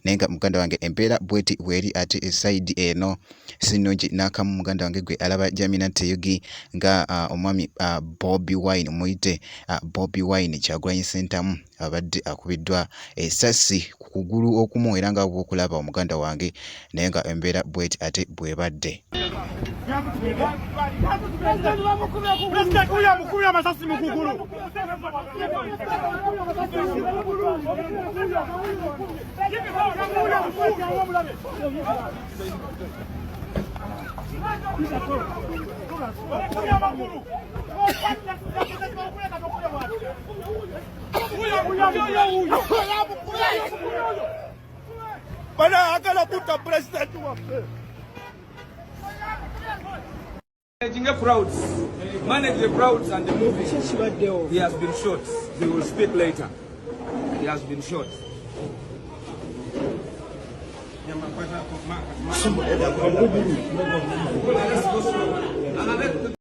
Nenga muganda wange empeera bweti bweri ate eside eno sinungi nakamu muganda wange gwe alaba jamina teyugi nga omwami Bobi Wine muyite Bobi Wine Kyagulanyi Ssentamu abadde akubiddwa essasi ku kugulu okumu era nga bw'okulaba omuganda wange naye nga embeera bweti ate bwebadde. Managing the crowds, manage the crowds and the movie. He has been shot. They will speak later. He has been shot.